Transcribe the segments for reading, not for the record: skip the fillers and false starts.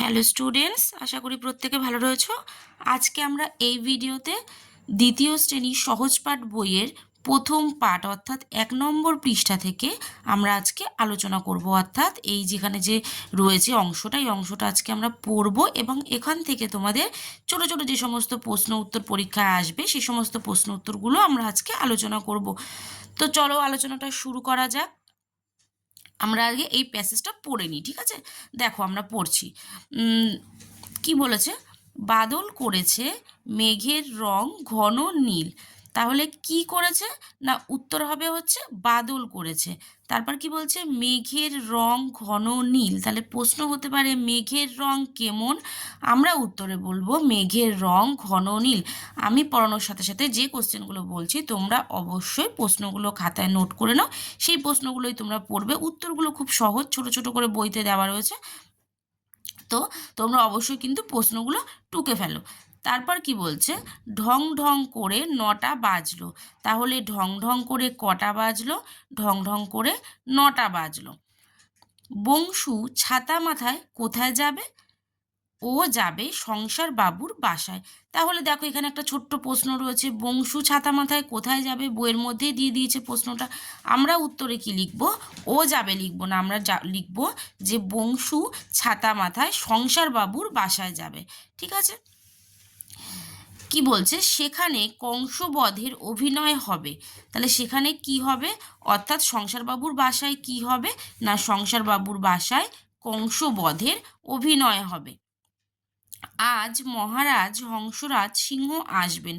Hello students, আশা করি প্রত্যেকে ভালো রয়েছো। আজকে আমরা এই ভিডিওতে দ্বিতীয় শ্রেণীর সহজ পাঠ বইয়ের প্রথম পাঠ অর্থাৎ 1 নম্বর পৃষ্ঠা থেকে আমরা আজকে আলোচনা করব। অর্থাৎ এই যেখানে যে রয়েছে অংশটা, এই অংশটা আজকে আমরা পড়ব এবং এখান থেকে তোমাদের ছোট ছোট যে সমস্ত প্রশ্ন উত্তর পরীক্ষায় আসবে সেই সমস্ত প্রশ্ন উত্তরগুলো আমরা আজকে আলোচনা করব। তো চলো আলোচনাটা শুরু করা যাক। আমরা আগে এই প্যাসেজটা পড়ে নিই, ঠিক আছে? দেখো আমরা পড়ছি। কি বলেছে? বাদল করেছে মেঘের রং ঘন নীল। তাহলে কি করেছে? না উত্তর হবে হচ্ছে বাদল করেছে। তারপর কি বলছে? মেঘের রং ঘন নীল। তাহলে প্রশ্ন হতে পারে মেঘের রং কেমন? আমরা উত্তরে বলবো মেঘের রং ঘন নীল। আমি পড়ানোর সাথে সাথে যে কোশ্চেনগুলো বলছি তোমরা অবশ্যই প্রশ্নগুলো খাতায় নোট করে নাও। সেই প্রশ্নগুলোই তোমরা পড়বে। উত্তরগুলো খুব সহজ, ছোট ছোট করে বইতে দেওয়া রয়েছে। তো তোমরা অবশ্যই কিন্তু প্রশ্নগুলো টুকে ফেলো। তারপর কি বলছে? ঢং ঢং করে 9টা বাজলো। তাহলে ঢং ঢং করে কটা বাজলো? ঢং ঢং করে 9টা বাজলো। বংশু ছাতা মাথায় কোথায় যাবে? ও যাবে সংসার বাবুর বাসায়। তাহলে দেখো এখানে একটা ছোট্ট প্রশ্ন রয়েছে, বংশু ছাতা মাথায় কোথায় যাবে? বইয়ের মধ্যেই দিয়ে দিয়েছে প্রশ্নটা। আমরা উত্তরে কি লিখব? ও যাবে লিখব না, আমরা লিখব যে বংশু ছাতা মাথায় সংসার বাবুর বাসায় যাবে। ঠিক আছে? কি বলছে? সেখানে কংসবধের অভিনয় হবে। তাহলে সেখানে কি হবে? অর্থাৎ সংসারবাবুর বাসায় কি হবে? না সংসারবাবুর বাসায় কংসবধের অভিনয় হবে। আজ মহারাজ হংসরাজ সিংহ আসবেন।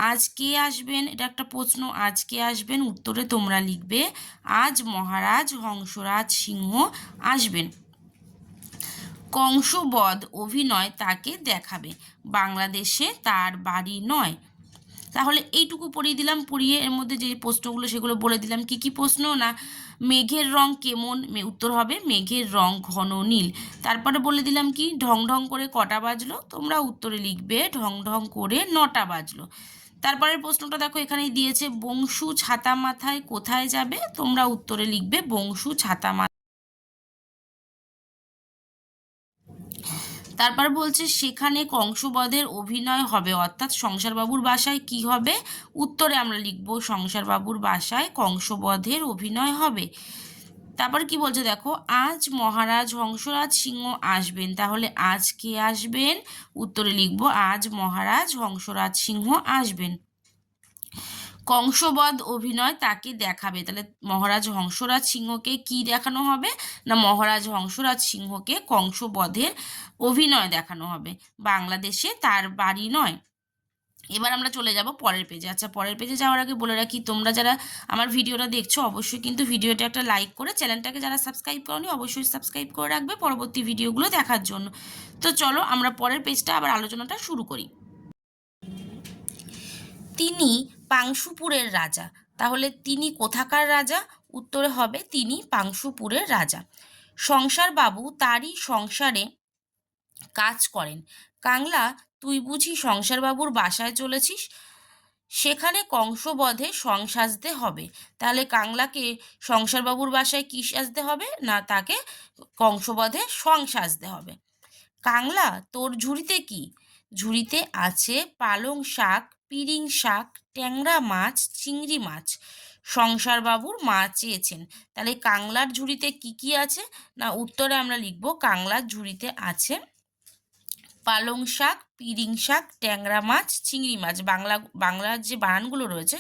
আজ কে আসবেন? এটা একটা প্রশ্ন। আজ কে আসবেন? উত্তরে তোমরা লিখবে আজ মহারাজ হংসরাজ সিংহ আসবেন। কংসবধ অভিনয় তাকে দেখাবে। বাংলাদেশে তার বাড়ি নয়। তাহলে এইটুকু পড়িয়ে দিলাম। পড়িয়ে এর মধ্যে যে প্রশ্নগুলো সেগুলো বলে দিলাম। কি কি প্রশ্ন? না মেঘের রং কেমন? উত্তর হবে মেঘের রং ঘন নীল। তারপরে বলে দিলাম কি ঢং ঢং করে কটা বাজলো? তোমরা উত্তরে লিখবে ঢং ঢং করে 9টা বাজলো। তারপরের প্রশ্নটা দেখো এখানেই দিয়েছে, বংশু ছাতা মাথায় কোথায় যাবে? তোমরা উত্তরে লিখবে বংশু ছাতা মাথায়। তারপর বলছে সেখানে কংসবধের অভিনয় হবে, অর্থাৎ সংসারবাবুর বাসায় কি হবে? উত্তরে আমরা লিখব সংসারবাবুর বাসায় কংসবধের অভিনয় হবে। তারপর কি বলছে দেখো, আজ মহারাজ হংসরাজ সিংহ আসবেন। তাহলে আজ কে আসবেন? উত্তরে লিখব আজ মহারাজ হংসরাজ সিংহ আসবেন। কংসবধ অভিনয় তাকে দেখাবে। তাহলে মহারাজ হংসরাজ সিংহকে কি দেখানো হবে? না মহারাজ হংসরাজ সিংহকে কংসবধের অভিনয় দেখানো হবে। বাংলাদেশে তার বাড়ি নয়। এবার আমরা চলে যাব পরের পেজে। আচ্ছা, পরের পেজে যাওয়ার আগে বলে রাখি, তোমরা যারা আমার ভিডিওটা দেখছো অবশ্যই কিন্তু ভিডিওটা একটা লাইক করে, চ্যানেলটাকে যারা সাবস্ক্রাইব করোনি অবশ্যই সাবস্ক্রাইব করে রাখবে পরবর্তী ভিডিওগুলো দেখার জন্য। তো চলো আমরা পরের পেজটা আবার আলোচনাটা শুরু করি। তিনি পাংশুপুরের রাজা। তাহলে তিনি কোথাকার রাজা? উত্তরে হবে তিনি পাংশুপুরের রাজা। সংসার বাবু তারই সংসারে কাজ করেন। কাংলা, তুই বুঝি সংসারবাবুর বাসায় চলেছিস? সেখানে কংসবধে সং সাজতে হবে। তাহলে কাংলাকে সংসারবাবুর বাসায় কি সাজতে হবে? না তাকে কংসবধে সং সাজতে হবে। কাংলা, তোর ঝুড়িতে কি? ঝুড়িতে আছে পালং শাক, পিরিং শাক, ট্যাংরা মাছ, চিংড়ি মাছ। সংসারবাবুর মা চেয়েছেন। তাহলে কাংলার ঝুড়িতে কি কি আছে? না উত্তরে আমরা লিখব কাংলার ঝুড়িতে আছে পালং শাক, পিরিং শাক, ট্যাংরা মাছ, চিংড়ি মাছ। বাংলার যে বানানগুলো রয়েছে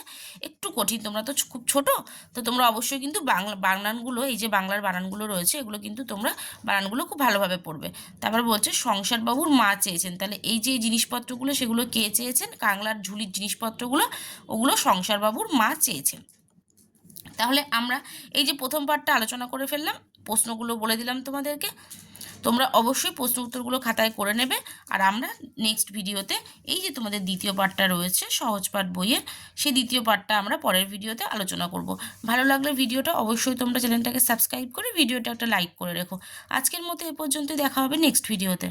একটু কঠিন, তোমরা তো খুব ছোট, তো তোমরা অবশ্যই কিন্তু বানানগুলো, এই যে বাংলার বানানগুলো রয়েছে এগুলো কিন্তু তোমরা বানানগুলো খুব ভালোভাবে পড়বে। তারপর বলছে সংসারবাবুর মা চেয়েছেন। তাহলে এই যে জিনিসপত্রগুলো সেগুলো কে চেয়েছেন? কাংলার ঝুলির জিনিসপত্রগুলো, ওগুলো সংসারবাবুর মা চেয়েছেন। তাহলে আমরা এই যে প্রথম পার্টটা আলোচনা করে ফেললাম, প্রশ্নগুলো বলে দিলাম তোমাদেরকে। তোমরা অবশ্যই প্রশ্ন উত্তরগুলো খাতায় করে নেবে। আর আমরা নেক্সট ভিডিওতে এই যে তোমাদের দ্বিতীয় পার্টটা রয়েছে সহজ পাঠ বইয়ের, সেই দ্বিতীয় পার্টটা আমরা পরের ভিডিওতে আলোচনা করব। ভালো লাগলে ভিডিওটা অবশ্যই তোমরা চ্যানেলটাকে সাবস্ক্রাইব করে ভিডিওটা একটা লাইক করে রেখো। আজকের মতো এ পর্যন্তই, দেখা হবে নেক্সট ভিডিওতে।